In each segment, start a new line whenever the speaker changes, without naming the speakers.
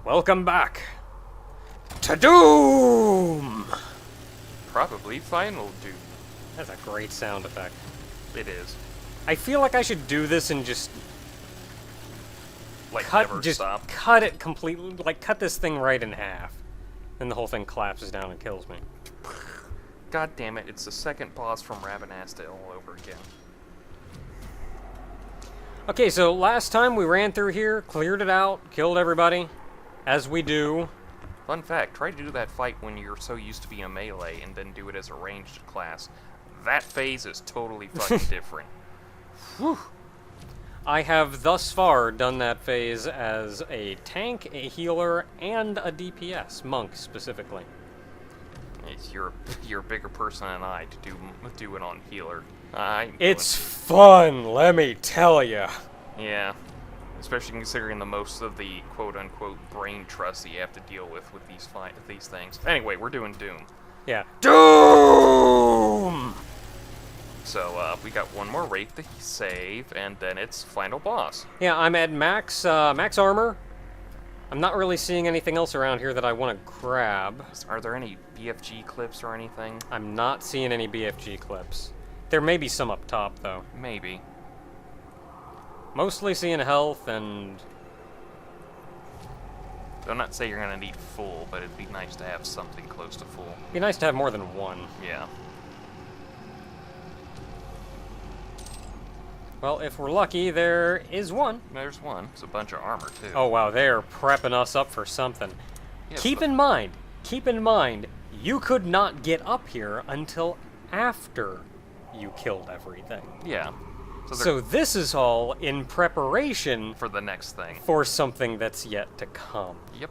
Welcome back to Doom!
Probably Final Doom.
That's a great sound effect.
It is.
I feel like I should do this and just
Never stop.
cut it completely, cut this thing right in half. Then the whole thing collapses down and kills me.
God damn it, it's the second boss from Rabanasta all over again.
Okay, so last time we ran through here, cleared it out, killed everybody, as we do.
Fun fact, try to do that fight when you're so used to being a melee and then do it as a ranged class. That phase is totally fucking different.
Whew. I have thus far done that phase as a tank, a healer, and a DPS, monk specifically.
You're a bigger person than I to do it on healer.
It's fun, let me tell ya.
Yeah, especially considering the most of the quote-unquote brain trust that you have to deal with these things. Anyway, we're doing Doom.
Yeah. Doom!
So, we got one more Wraith to save, and then it's final boss.
Yeah, I'm at max armor. I'm not really seeing anything else around here that I want to grab.
Are there any BFG clips or anything?
I'm not seeing any BFG clips. There may be some up top, though.
Maybe.
Mostly seeing health and...
I'm not saying you're gonna need full, but it'd be nice to have something close to full.
Be nice to have more than one.
Yeah.
Well, if we're lucky, there is one.
There's one. It's a bunch of armor, too.
Oh wow, they're prepping us up for something.
Yeah,
keep in mind, you could not get up here until after you killed everything.
Yeah.
So this is all in preparation
for the next thing.
For something that's yet to come.
Yep.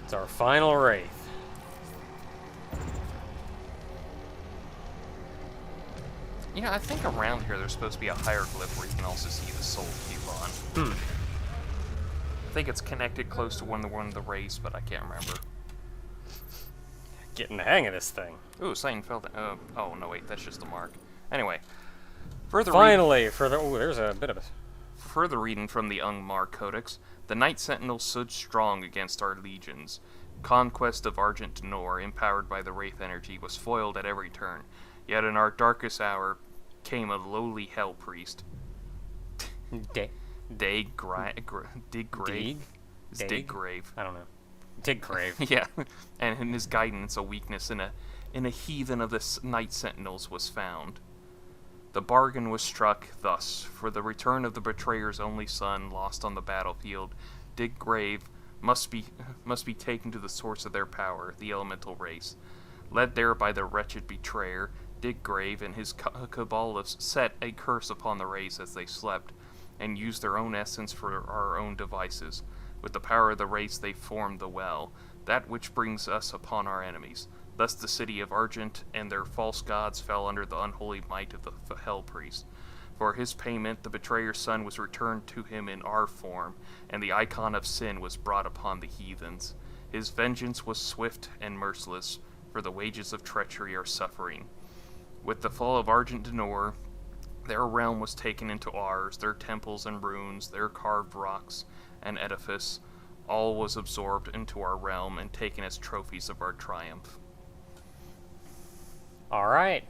It's our final Wraith.
You know, I think around here there's supposed to be a hieroglyph where you can also see the soul cube on. I think it's connected close to one of the rays, but I can't remember.
Getting the hang of this thing.
Ooh, Seinfeld. Oh, no, wait, that's just a mark. Anyway.
Finally, there's a bit of a...
Further reading from the Ungmar Codex, the Night Sentinels stood strong against our legions. Conquest of Argent Denor, empowered by the Wraith energy, was foiled at every turn. Yet in our darkest hour came a lowly hell priest. Diggrave? Diggrave.
I don't know. Diggrave.
Yeah, and in his guidance a weakness in a heathen of the Night Sentinels was found. The bargain was struck thus: for the return of the betrayer's only son lost on the battlefield, Diggrave must be taken to the source of their power, the elemental race. Led there by the wretched betrayer, Diggrave and his cabal set a curse upon the race as they slept, and used their own essence for our own devices. With the power of the race they formed the well, that which brings us upon our enemies. Thus the city of Argent and their false gods fell under the unholy might of the Hell Priest. For his payment, the betrayer's son was returned to him in our form, and the icon of sin was brought upon the heathens. His vengeance was swift and merciless, for the wages of treachery are suffering. With the fall of Argent Denor, their realm was taken into ours, their temples and ruins, their carved rocks and edifice, all was absorbed into our realm and taken as trophies of our triumph.
Alright.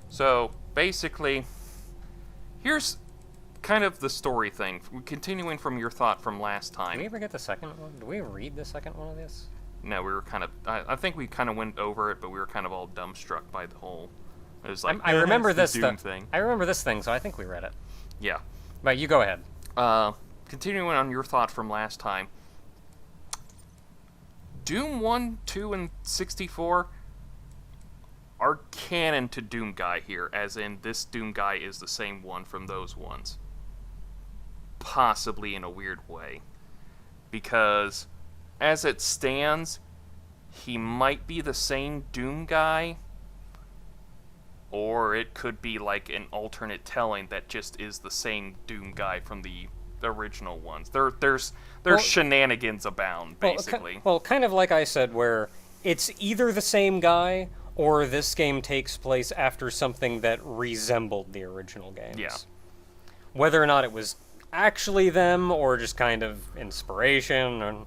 So, basically, here's kind of the story thing, continuing from your thought from last time.
Did we ever get the second one? Did we read the second one of this?
No, we were kind of... I think we kind of went over it, but we were kind of all dumbstruck by the whole... It was like,
I remember this
thing.
I remember this thing, so I think we read it.
Yeah.
But you go ahead.
Continuing on your thought from last time, Doom 1, 2, and 64 are canon to Doom Guy here, as in this Doom Guy is the same one from those ones. Possibly in a weird way. Because, as it stands, he might be the same Doom Guy, or it could be like an alternate telling that just is the same Doom Guy from the original ones. There's shenanigans abound, basically.
Well, kind of like I said, where it's either the same guy, or this game takes place after something that resembled the original games.
Yeah.
Whether or not it was actually them or just kind of inspiration. Or...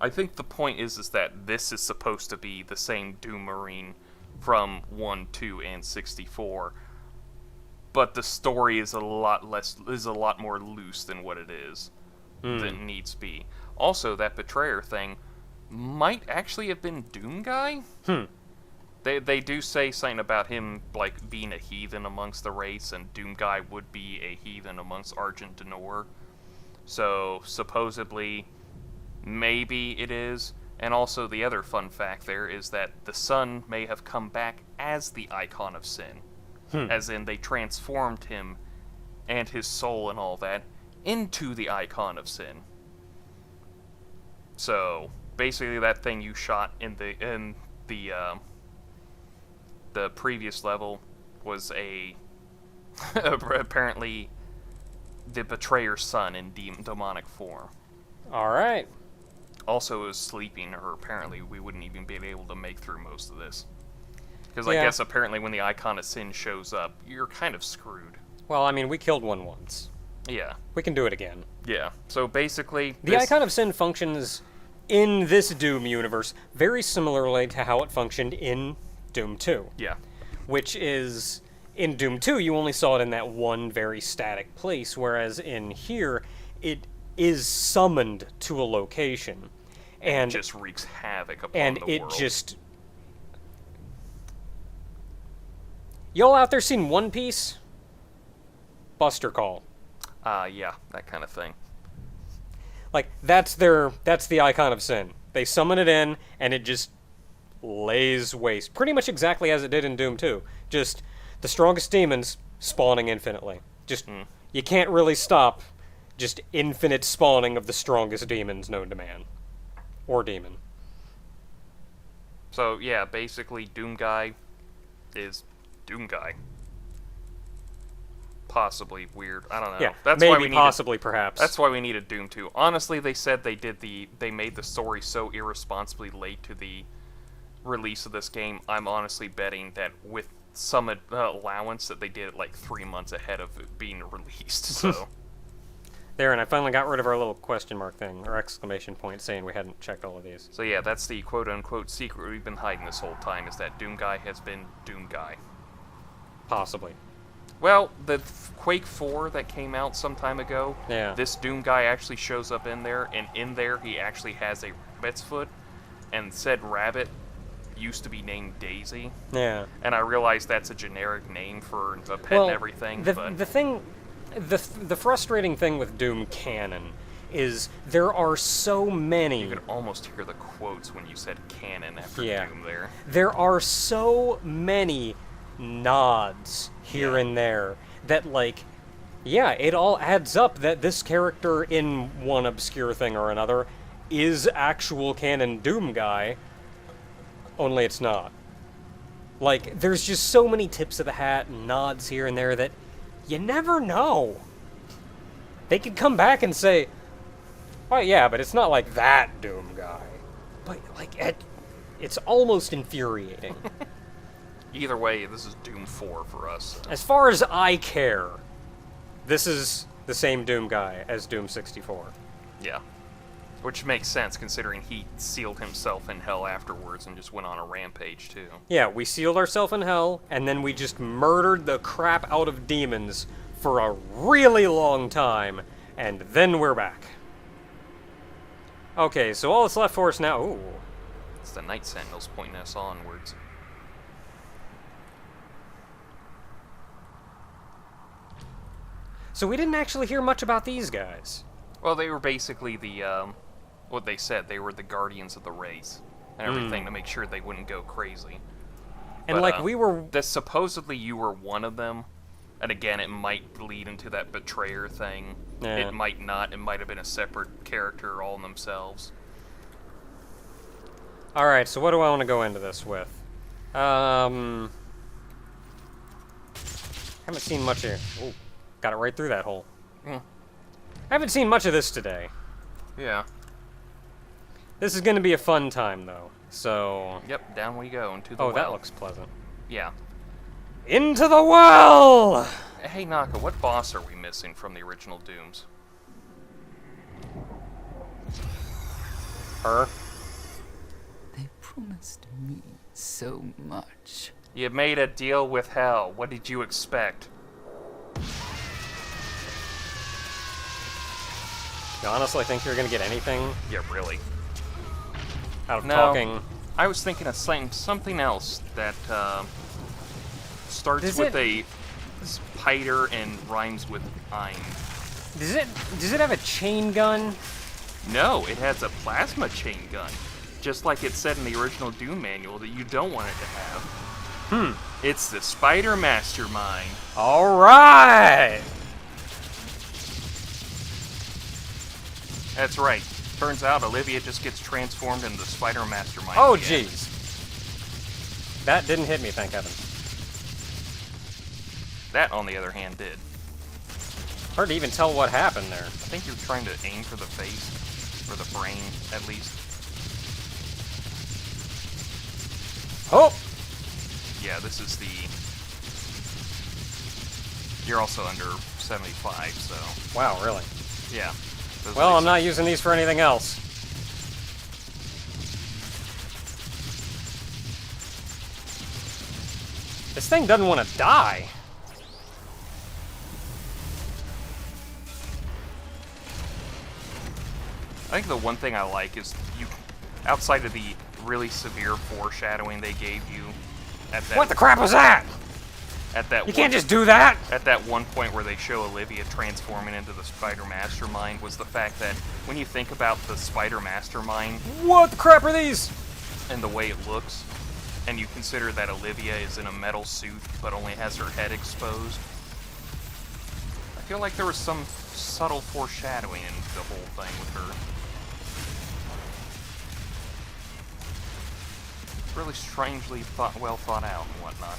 I think the point is that this is supposed to be the same Doom Marine from 1, 2, and 64, but the story is a lot more loose than what it is, than it needs to be. Also, that Betrayer thing might actually have been Doom Guy. They do say something about him like being a heathen amongst the race, and Doom Guy would be a heathen amongst Argent Denor. So supposedly, maybe it is. And also, the other fun fact there is that the sun may have come back as the Icon of Sin. As in, they transformed him and his soul and all that into the Icon of Sin. So, basically that thing you shot in the previous level was apparently the Betrayer's son in demonic form.
Alright.
Also, it was sleeping, or apparently we wouldn't even be able to make through most of this. Because
Yeah.
I guess apparently when the Icon of Sin shows up, you're kind of screwed.
Well, I mean, we killed one once.
Yeah.
We can do it again.
Yeah. So basically...
The Icon of Sin functions in this Doom universe very similarly to how it functioned in Doom 2.
Yeah.
Which is, in Doom 2, you only saw it in that one very static place, whereas in here, it is summoned to a location. And
it just wreaks havoc upon
and
the
it
world.
just... Y'all out there seen One Piece? Buster Call.
Yeah, that kind of thing.
Like, that's the Icon of Sin. They summon it in, and it just lays waste. Pretty much exactly as it did in Doom 2. Just the strongest demons spawning infinitely. Just, you can't really stop just infinite spawning of the strongest demons known to man. Or demon.
So, yeah, basically, Doom Guy is Doom Guy. Possibly weird. I don't know.
Yeah,
That's
maybe,
why we needed,
possibly, perhaps.
That's why we needed Doom 2. Honestly, they said they made the story so irresponsibly late to the release of this game. I'm honestly betting that with some allowance that they did it like 3 months ahead of it being released. So
There, and I finally got rid of our little question mark thing, or exclamation point, saying we hadn't checked all of these.
So yeah, that's the quote-unquote secret we've been hiding this whole time, is that Doom Guy has been Doom Guy.
Possibly.
Well, the Quake 4 that came out some time ago,
Yeah.
this Doom Guy actually shows up in there, and in there he actually has a rabbit's foot, and said rabbit used to be named Daisy.
Yeah.
And I realize that's a generic name for a pet and everything, but...
The frustrating thing with Doom canon is there are so many...
You could almost hear the quotes when you said canon after
Yeah.
Doom there.
There are so many nods here and there that, like, yeah, it all adds up that this character in one obscure thing or another is actual canon Doom Guy, only it's not. Like, there's just so many tips of the hat and nods here and there that you never know. They could come back and say, oh yeah, but it's not like that Doom Guy. But, like, it's almost infuriating.
Either way, this is Doom 4 for us.
As far as I care, this is the same Doom Guy as Doom 64.
Yeah. Which makes sense, considering he sealed himself in hell afterwards and just went on a rampage, too.
Yeah, we sealed ourselves in hell, and then we just murdered the crap out of demons for a really long time, and then we're back. Okay, so all that's left for us now... Ooh.
It's the Night Sentinels pointing us onwards.
So we didn't actually hear much about these guys.
Well, they were basically the, what they said, they were the guardians of the race and everything to make sure they wouldn't go crazy.
And,
But,
like, we were...
supposedly you were one of them, and again, it might lead into that betrayer thing.
Yeah.
It might not. It might have been a separate character all in themselves.
Alright, so what do I want to go into this with? Haven't seen much of... Ooh, got it right through that hole. Haven't seen much of this today.
Yeah.
This is going to be a fun time, though, so...
Yep, down we go into the
Oh,
well.
that looks pleasant.
Yeah.
Into the well!
Hey, Naka, what boss are we missing from the original Dooms?
Her.
They promised me so much.
You made a deal with hell. What did you expect?
You honestly think you're gonna get anything
Yeah, really.
out of
No.
talking?
I was thinking of something else that starts
Does
with
it-
a spider and rhymes with ein.
Does it have a chain gun?
No, it has a plasma chain gun. Just like it said in the original Doom manual that you don't want it to have. It's the Spider Mastermind.
All right.
That's right. Turns out Olivia just gets transformed into the Spider Mastermind.
Oh,
again.
jeez. That didn't hit me, thank heaven.
That, on the other hand, did.
Hard to even tell what happened there.
I think you're trying to aim for the face, or the brain, at least.
Oh!
Yeah, this is the... You're also under 75, so...
Wow, really?
Yeah. Those are
Well,
the-
I'm not using these for anything else. This thing doesn't want to die.
I think the one thing I like is you, outside of the really severe foreshadowing they gave you at that...
What the crap was that?
At that
You can't just do that!
At that one point where they show Olivia transforming into the Spider Mastermind was the fact that when you think about the Spider Mastermind
What the crap are these?
and the way it looks, and you consider that Olivia is in a metal suit but only has her head exposed, I feel like there was some subtle foreshadowing in the whole thing with her. Really strangely well thought out and whatnot.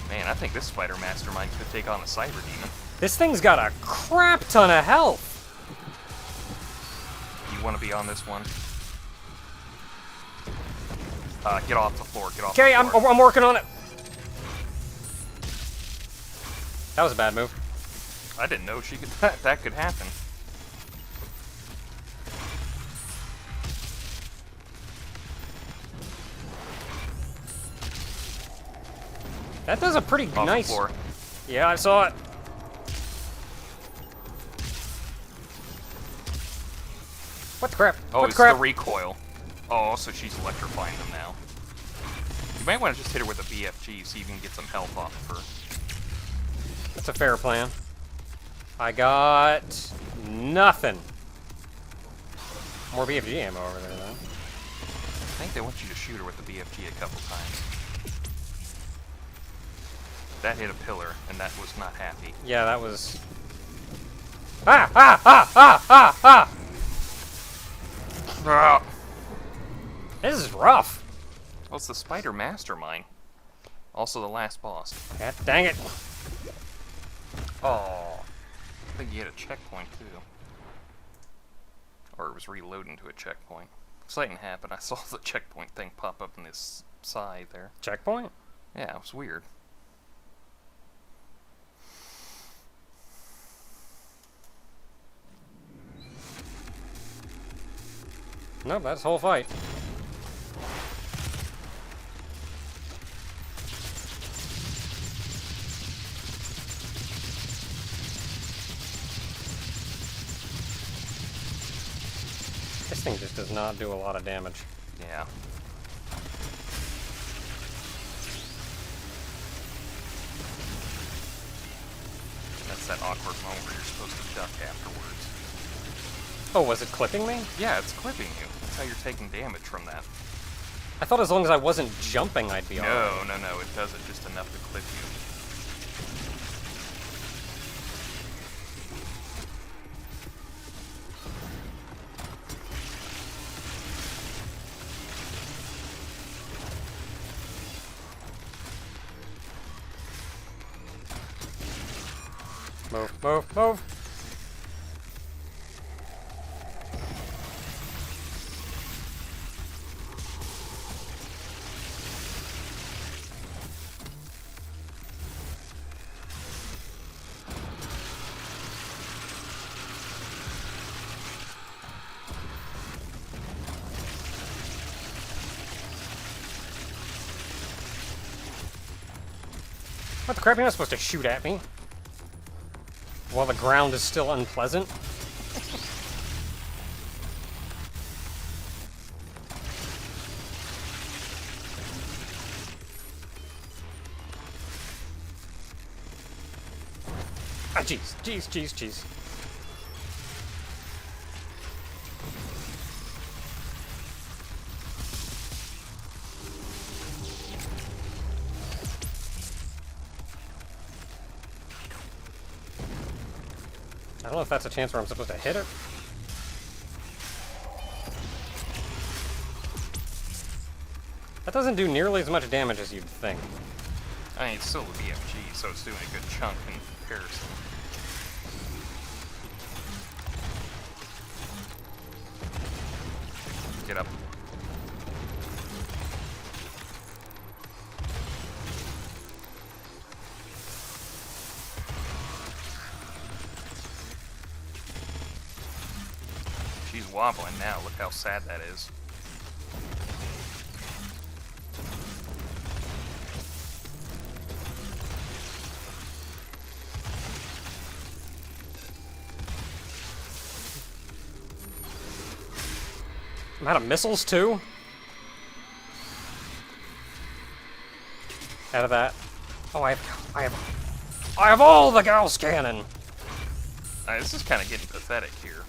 Man, I think this Spider Mastermind could take on a Cyber Demon.
This thing's got a crap ton of health.
You want to be on this one? Get off the floor, get off
Okay,
the floor.
I'm working on it. That was a bad move.
I didn't know she could that could happen.
That does a pretty
Off
nice...
the floor.
Yeah, I saw it. What the crap?
Oh,
what
it's
the crap?
the recoil. Oh, so she's electrifying them now. You might want to just hit her with a BFG so you can get some health off of her.
That's a fair plan. I got nothing. More BFG ammo over there, though.
I think they want you to shoot her with the BFG a couple times. That hit a pillar, and that was not happy.
Yeah, that was... Ah! Ah! Ah! Ah! Ah! Ah!
Ah!
This is rough.
Well, it's the Spider Mastermind. Also the last boss.
God dang it.
Oh. I think you hit a checkpoint, too. Or it was reloading to a checkpoint. Something happened. I saw the checkpoint thing pop up in this side there.
Checkpoint?
Yeah, it was weird.
Nope, that's the whole fight. This thing just does not do a lot of damage.
Yeah. That's that awkward moment where you're supposed to duck afterwards.
Oh, was it clipping me?
Yeah, it's clipping you. That's how you're taking damage from that.
I thought as long as I wasn't jumping, I'd be alright.
No, it does it just enough to clip you.
Move, move, move. What the crap? You're not supposed to shoot at me. While the ground is still unpleasant. Ah, jeez, jeez, jeez, jeez. I don't know if that's a chance where I'm supposed to hit it. That doesn't do nearly as much damage as you'd think.
I mean, it's still a BFG, so it's doing a good chunk in comparison. Get up. She's wobbling now. Look how sad that is.
I'm out of missiles too? Out of that. Oh, I have all the Gauss cannon!
This is kind of getting pathetic here.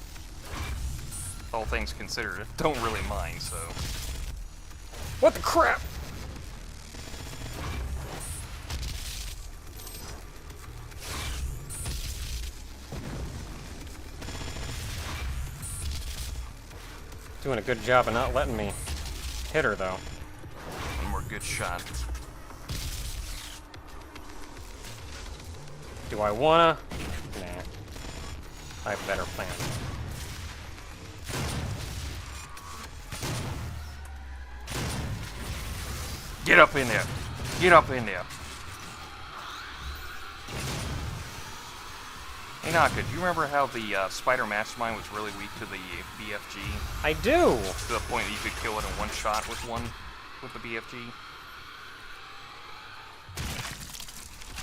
All things considered, don't really mind, so...
What the crap? Doing a good job of not letting me hit her, though.
One more good shot.
Do I wanna? Nah. I have better plans.
Get up in there! Get up in there! Hey Naka, do you remember how the Spider Mastermind was really weak to the BFG?
I do!
To the point that you could kill it in one shot with the BFG?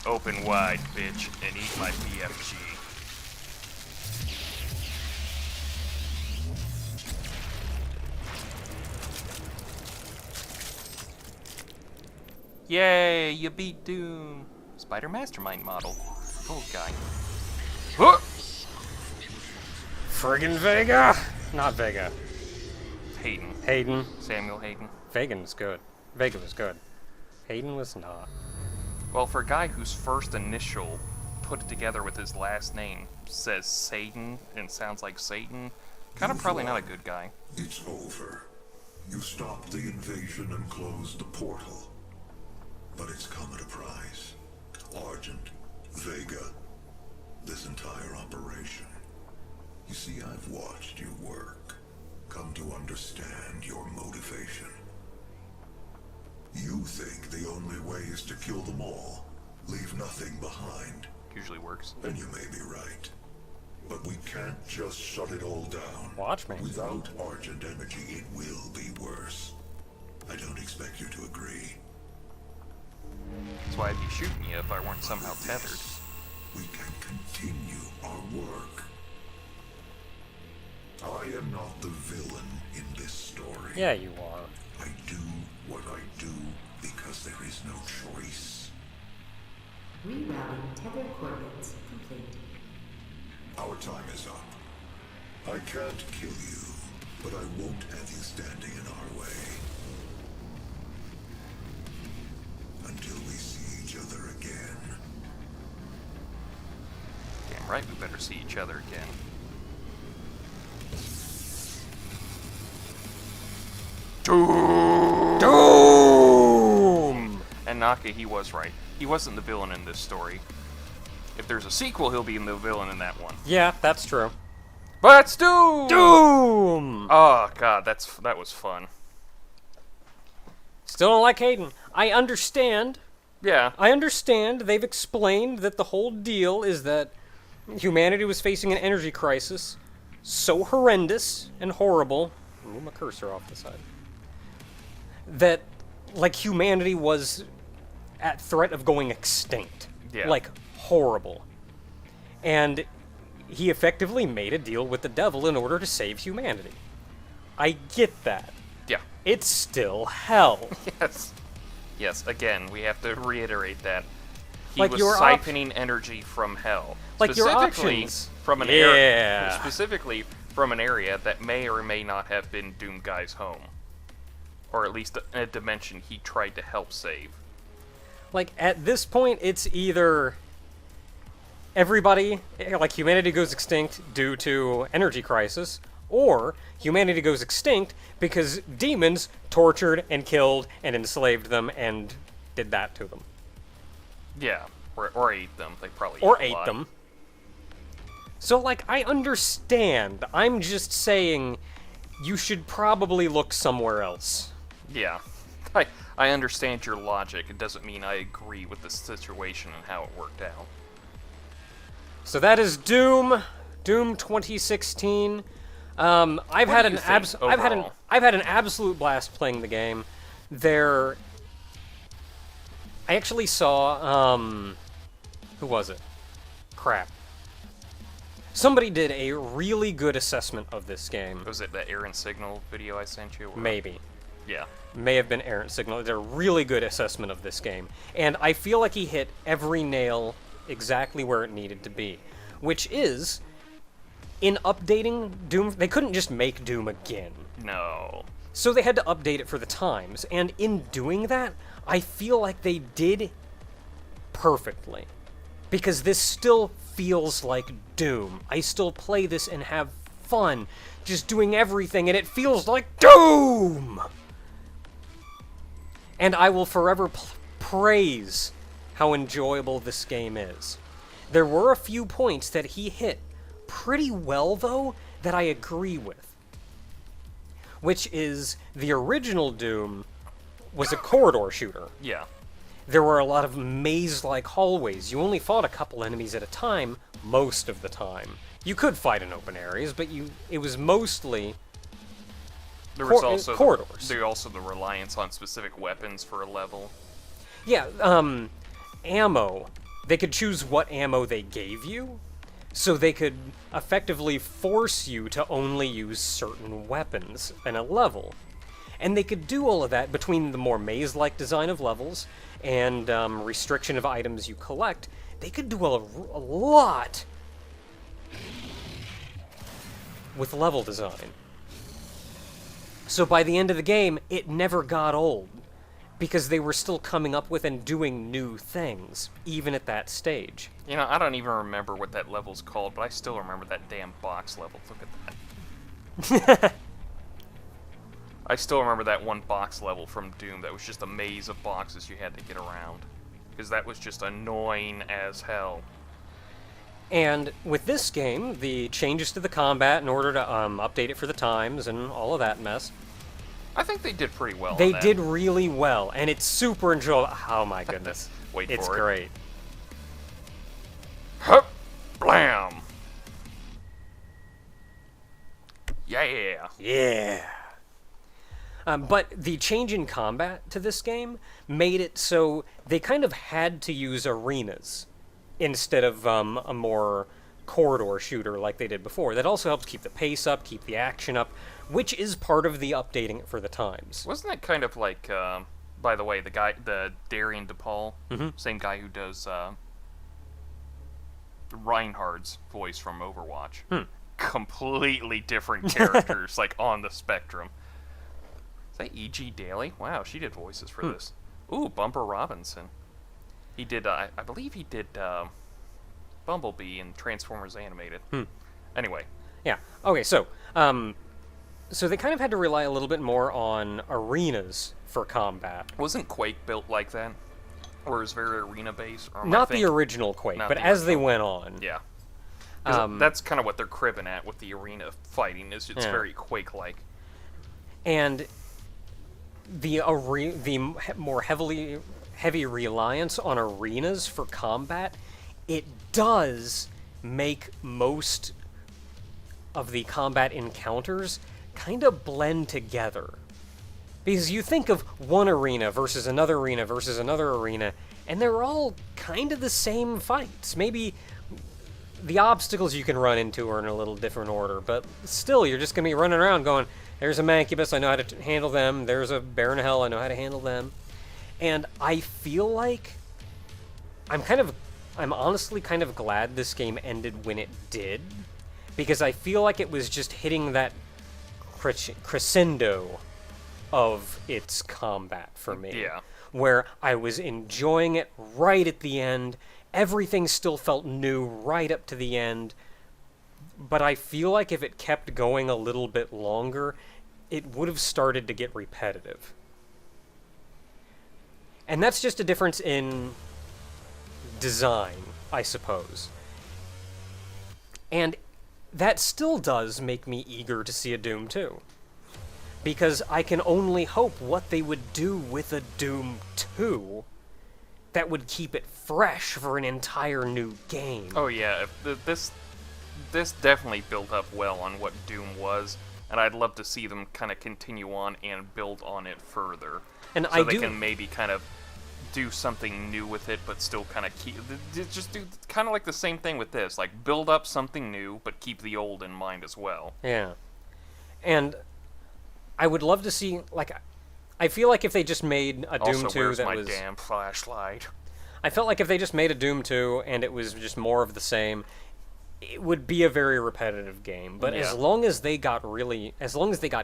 Open wide, bitch, and eat my BFG. Yay, you beat Doom! Spider Mastermind model. Old guy. Huh!
Friggin' Vega! Not Vega.
Hayden.
Hayden.
Samuel Hayden.
Vega was good. Vega was good. Hayden was not.
Well, for a guy whose first initial put it together with his last name says Satan and sounds like Satan, kind of probably not a good guy.
It's over. You stopped the invasion and closed the portal. But it's come at a price. Argent, Vega, this entire operation. You see, I've watched you work, come to understand your motivation. You think the only way is to kill them all, leave nothing behind.
Usually works.
And you may be right. But we can't just shut it all down.
Watch me.
Without Argent energy, it will be worse. I don't expect you to agree.
That's why I'd be shooting you if I weren't somehow tethered.
We can continue our work. I am not the villain in this story.
Yeah, you are.
I do what I do because there is no choice.
Rerouting tether coordinates complete.
Our time is up. I can't kill you, but I won't have you standing in our way. Until we see each other again.
Damn right, we better see each other again.
Doom!
And Naka, he was right. He wasn't the villain in this story. If there's a sequel, he'll be the villain in that one.
Yeah, that's true.
But it's Doom!
Doom!
Oh god, that was fun.
Still don't like Hayden. I understand.
Yeah.
I understand. They've explained that the whole deal is that humanity was facing an energy crisis so horrendous and horrible. Move my cursor off the side. That, like, humanity was at threat of going extinct.
Yeah.
Like, horrible. And he effectively made a deal with the devil in order to save humanity. I get that.
Yeah.
It's still hell.
Yes. Yes, again, we have to reiterate that. He
Like
was
your
siphoning energy from hell.
Like your
Specifically
options.
from an area, specifically from an area that may or may not have been Doom Guy's home. Or at least a dimension he tried to help save.
Like, at this point, it's either everybody, like, humanity goes extinct due to energy crisis, or humanity goes extinct because demons tortured and killed and enslaved them and did that to them.
Yeah, or ate them. They probably
Or
ate a
ate
lot.
them. So, like, I understand. I'm just saying you should probably look somewhere else.
Yeah. I understand your logic. It doesn't mean I agree with the situation and how it worked out.
So that is Doom 2016. I've
What
had
do
an
you think overall?
I've had an absolute blast playing the game. I actually saw who was it? Crap. Somebody did a really good assessment of this game.
Was it the Aaron Signal video I sent you? Or-
Maybe.
Yeah.
May have been Errant Signal. Did a really good assessment of this game. And I feel like he hit every nail exactly where it needed to be. Which is, in updating Doom, they couldn't just make Doom again.
No.
So they had to update it for the times. And in doing that, I feel like they did perfectly. Because this still feels like Doom. I still play this and have fun just doing everything, and it feels like Doom! And I will forever praise how enjoyable this game is. There were a few points that he hit pretty well, though, that I agree with. Which is, the original Doom was a corridor shooter.
Yeah.
There were a lot of maze-like hallways. You only fought a couple enemies at a time, most of the time. You could fight in open areas, but it was mostly
There was also
corridors.
There was also the reliance on specific weapons for a level.
Yeah, ammo. They could choose what ammo they gave you, so they could effectively force you to only use certain weapons in a level. And they could do all of that between the more maze-like design of levels and restriction of items you collect. They could do a lot with level design. So by the end of the game, it never got old, because they were still coming up with and doing new things, even at that stage.
You know, I don't even remember what that level's called, but I still remember that damn box level. Look at that. I still remember that one box level from Doom that was just a maze of boxes you had to get around. Because that was just annoying as hell.
And with this game, the changes to the combat in order to update it for the times and all of that mess,
I think they did pretty well
they
on that.
did really well, and it's super enjoyable. Oh my goodness.
Wait
It's
for it.
great.
Hup! Blam! Yeah!
Yeah. But the change in combat to this game made it so they kind of had to use arenas instead of a more corridor shooter like they did before. That also helps keep the pace up, keep the action up, which is part of the updating it for the times.
Wasn't that kind of like, by the way, the Darian DePaul, same guy who does Reinhardt's voice from Overwatch. Completely different characters, like on the spectrum. Is that E.G. Daly? Wow, she did voices for this. Ooh, Bumper Robinson. He did, I believe he did Bumblebee in Transformers Animated. Anyway.
Yeah. Okay, so they kind of had to rely a little bit more on arenas for combat.
Wasn't Quake built like that? Or is very arena-based? Or am I
Not the
thinking-
original Quake,
Not
but
the
as they
original.
went on.
Yeah. 'Cause that's kind of what they're cribbing at with the arena fighting, is it's
Yeah.
very Quake-like.
And the more heavy reliance on arenas for combat, it does make most of the combat encounters kind of blend together. Because you think of one arena versus another arena versus another arena, and they're all kind of the same fights. Maybe the obstacles you can run into are in a little different order, but still, you're just going to be running around going, there's a Mancubus, I know how to handle them. There's a Baron of Hell, I know how to handle them. And I feel like I'm honestly kind of glad this game ended when it did, because I feel like it was just hitting that crescendo of its combat for me.
Yeah.
Where I was enjoying it right at the end. Everything still felt new right up to the end. But I feel like if it kept going a little bit longer, it would have started to get repetitive. And that's just a difference in design, I suppose. And that still does make me eager to see a Doom 2. Because I can only hope what they would do with a Doom 2 that would keep it fresh for an entire new game.
Oh yeah, this definitely built up well on what Doom was, and I'd love to see them kind of continue on and build on it further.
And
so they can maybe kind of do something new with it, but still kind of just do kind of like the same thing with this, like build up something new, but keep the old in mind as well.
Yeah. And I would love to see, like, I feel like if they just made a Doom 2
where's
that
my
was...
damn flashlight?
I felt like if they just made a Doom 2 and it was just more of the same, it would be a very repetitive game. But as long as they got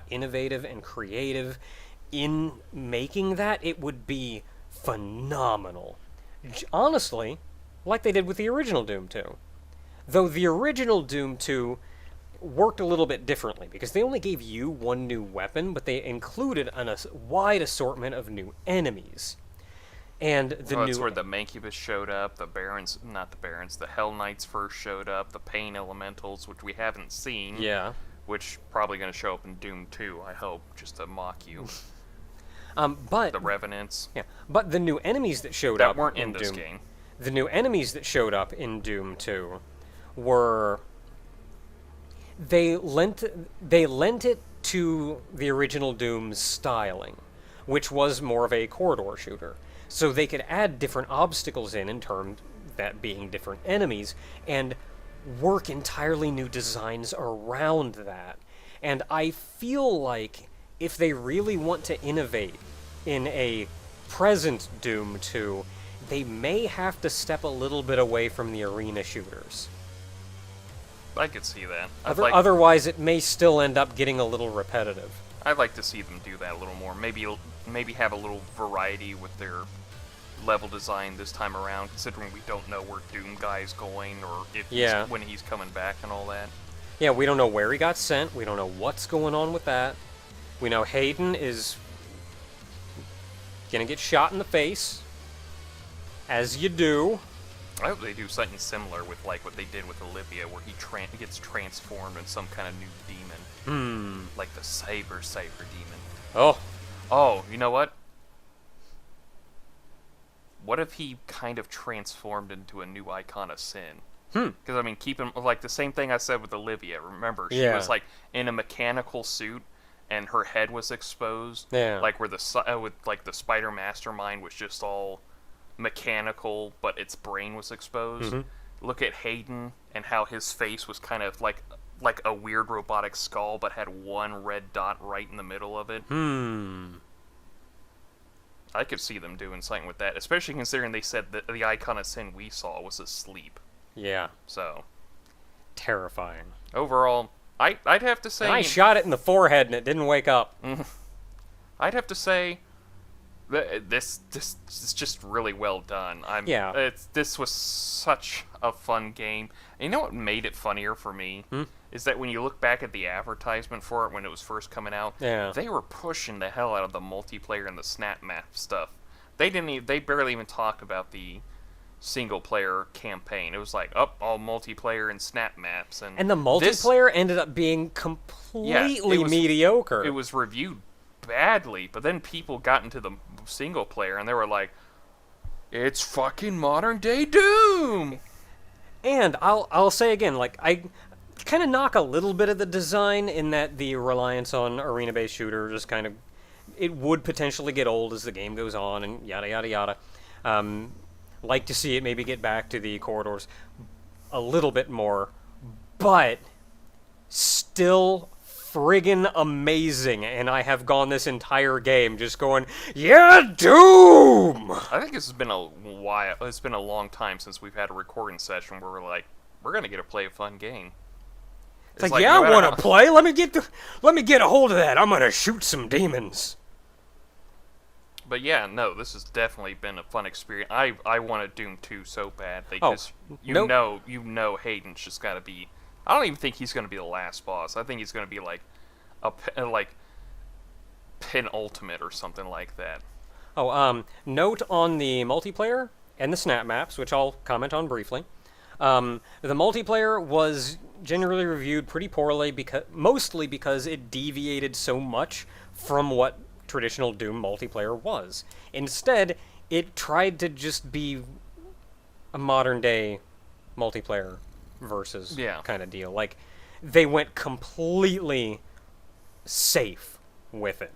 innovative and creative in making that, it would be phenomenal. Honestly, like they did with the original Doom 2. Though the original Doom 2 worked a little bit differently, because they only gave you one new weapon, but they included a wide assortment of new enemies. And
that's where the Mancubus showed up, the Hell Knights first showed up, the Pain Elementals, which we haven't seen.
Yeah.
Which probably going to show up in Doom 2, I hope, just to mock you.
But
the Revenants.
Yeah, but the new enemies that showed up
that weren't in
Doom,
this game.
The new enemies that showed up in Doom 2 were they lent it to the original Doom's styling, which was more of a corridor shooter. So they could add different obstacles in terms that being different enemies and work entirely new designs around that. And I feel like if they really want to innovate in a present Doom 2, they may have to step a little bit away from the arena shooters.
I could see that.
Otherwise, it may still end up getting a little repetitive.
I'd like to see them do that a little more. Maybe have a little variety with their level design this time around, considering we don't know where Doom Guy's going or when he's coming back and all that.
Yeah, we don't know where he got sent. We don't know what's going on with that. We know Hayden is gonna get shot in the face, as you do.
I hope they do something similar with like what they did with Olivia, where he gets transformed in some kind of new demon. Like the Cyber Demon. Oh, you know what? What if he kind of transformed into a new icon of sin? Because, I mean, keep him, like, the same thing I said with Olivia. Remember, she was, like, in a mechanical suit, and her head was exposed.
Yeah.
Like, where the Spider Mastermind was just all mechanical, but its brain was exposed. Look at Hayden, and how his face was kind of like a weird robotic skull, but had one red dot right in the middle of it. I could see them doing something with that, especially considering they said that the icon of sin we saw was asleep.
Yeah.
So.
Terrifying.
Overall, I'd have to say...
And I shot it in the forehead and it didn't wake up.
I'd have to say that this is just really well done. This was such a fun game. And you know what made it funnier for me? Is that when you look back at the advertisement for it when it was first coming out, they were pushing the hell out of the multiplayer and the snap map stuff. They barely even talked about the single player campaign. It was like, all multiplayer and snap maps. And
the multiplayer ended up being completely mediocre.
It was reviewed badly, but then people got into the single player and they were like, it's fucking modern day Doom!
And I'll say again, like, I kind of knock a little bit of the design in that the reliance on arena-based shooters it would potentially get old as the game goes on and yada yada yada. Like to see it maybe get back to the corridors a little bit more, but still friggin' amazing, and I have gone this entire game just going, yeah, Doom!
I think this has been a while. It's been a long time since we've had a recording session where we're like, we're gonna get to play a fun game.
It's like, yeah,
no
I
matter
want
how-
to play. Let me get a hold of that. I'm gonna shoot some demons.
But yeah, no, this has definitely been a fun experience. I wanted Doom 2 so bad
Oh,
because
nope.
you know Hayden's just got to be. I don't even think he's going to be the last boss. I think he's going to be like like penultimate or something like that.
Oh, note on the multiplayer and the snap maps, which I'll comment on briefly. The multiplayer was generally reviewed pretty poorly, mostly because it deviated so much from what traditional Doom multiplayer was. Instead, it tried to just be a modern-day multiplayer versus kind of deal. Like, they went completely safe with it,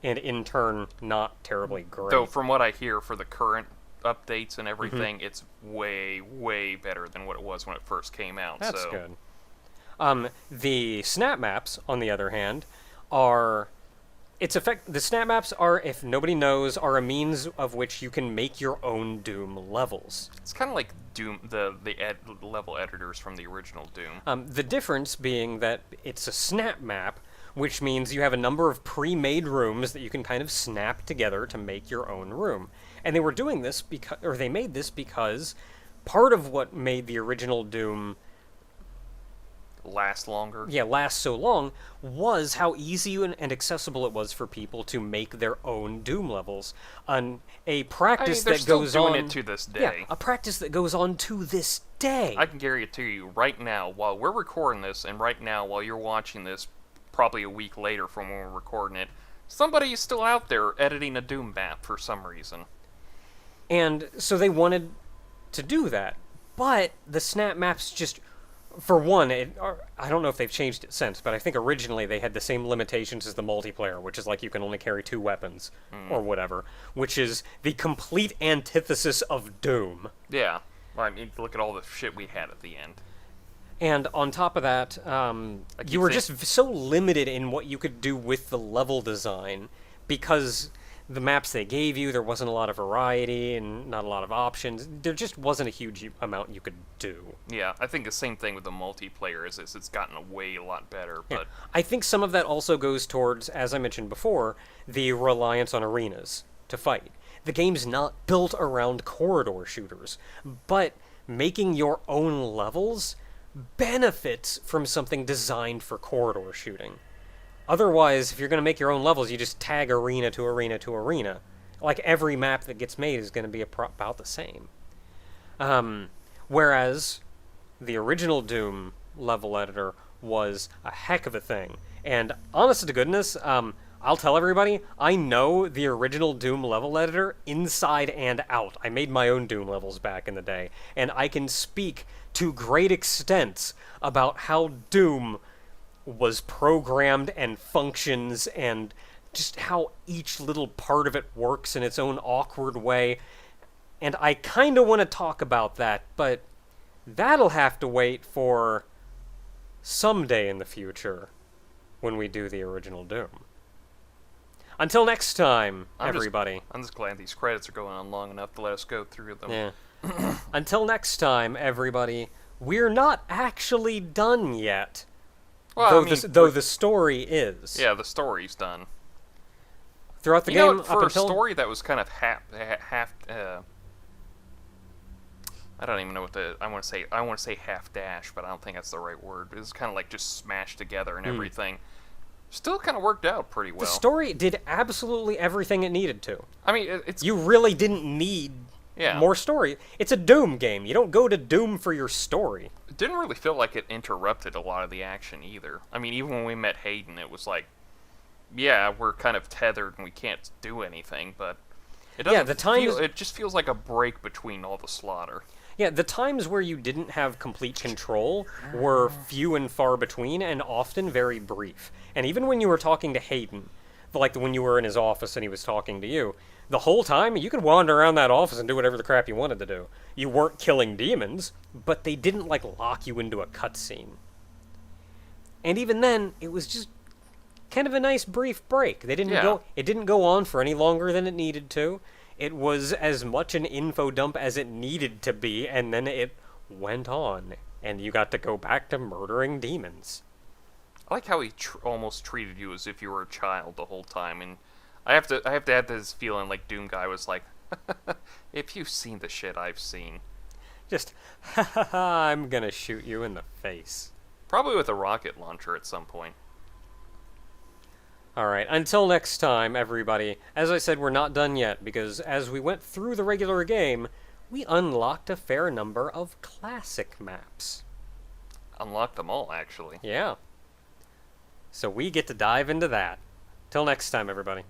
and in turn, not terribly great.
Though from what I hear for the current updates and everything, it's way, way better than what it was when it first came out.
That's
so.
good. The snap maps, on the other hand, are... The snap maps are, if nobody knows, are a means of which you can make your own Doom levels.
It's kind of like Doom, the level editors from the original Doom.
The difference being that it's a snap map, which means you have a number of pre-made rooms that you can kind of snap together to make your own room. And they were doing this they made this because part of what made the original Doom
Last longer.
last so long was how easy and accessible it was for people to make their own Doom levels. A practice
they're
that
still
goes
doing
on
it to this day.
Yeah, a practice that goes on to this day.
I can guarantee you right now, while we're recording this, and right now while you're watching this, probably a week later from when we're recording it, somebody is still out there editing a Doom map for some reason.
And so they wanted to do that, but the snap maps just... For one, I don't know if they've changed it since, but I think originally they had the same limitations as the multiplayer, which is like you can only carry 2 weapons, or whatever, which is the complete antithesis of Doom.
Yeah. I mean, look at all the shit we had at the end.
And on top of that, you were just so limited in what you could do with the level design, because the maps they gave you, there wasn't a lot of variety and not a lot of options. There just wasn't a huge amount you could do.
Yeah, I think the same thing with the multiplayer is it's gotten a lot better, but...
I think some of that also goes towards, as I mentioned before, the reliance on arenas to fight. The game's not built around corridor shooters, but making your own levels benefits from something designed for corridor shooting. Otherwise, if you're going to make your own levels, you just tag arena to arena to arena. Like, every map that gets made is going to be about the same. Whereas the original Doom level editor was a heck of a thing. And honest to goodness, I'll tell everybody, I know the original Doom level editor inside and out. I made my own Doom levels back in the day, and I can speak to great extents about how Doom was programmed and functions and just how each little part of it works in its own awkward way. And I kind of want to talk about that, but that'll have to wait for someday in the future when we do the original Doom. Until next time, everybody.
I'm just glad these credits are going on long enough to let us go through them.
Yeah. Until next time, everybody, we're not actually done yet.
Well,
though the story is.
Yeah, the story's done.
Throughout the
You know
game,
what, for
up until...
a story that was kind of half I don't even know what I want to say half dash, but I don't think that's the right word. It was kind of like just smashed together and everything. Still kind of worked out pretty well.
The story did absolutely everything it needed to.
I mean, it's...
You really didn't need more story. It's a Doom game. You don't go to Doom for your story.
It didn't really feel like it interrupted a lot of the action either. I mean, even when we met Hayden, it was like, yeah, we're kind of tethered and we can't do anything, but it doesn't it just feels like a break between all the slaughter.
Yeah, the times where you didn't have complete control were few and far between and often very brief. And even when you were talking to Hayden, like when you were in his office and he was talking to you. The whole time, you could wander around that office and do whatever the crap you wanted to do. You weren't killing demons, but they didn't, like, lock you into a cutscene. And even then, it was just kind of a nice brief break. It didn't go on for any longer than it needed to. It was as much an info dump as it needed to be, and then it went on, and you got to go back to murdering demons.
I like how he almost treated you as if you were a child the whole time, and I have to add this feeling like Doom Guy was like, if you've seen the shit I've seen.
Just, ha ha ha, I'm gonna shoot you in the face.
Probably with a rocket launcher at some point.
Alright, until next time, everybody. As I said, we're not done yet, because as we went through the regular game, we unlocked a fair number of classic maps.
Unlocked them all, actually.
Yeah. So we get to dive into that. Till next time, everybody.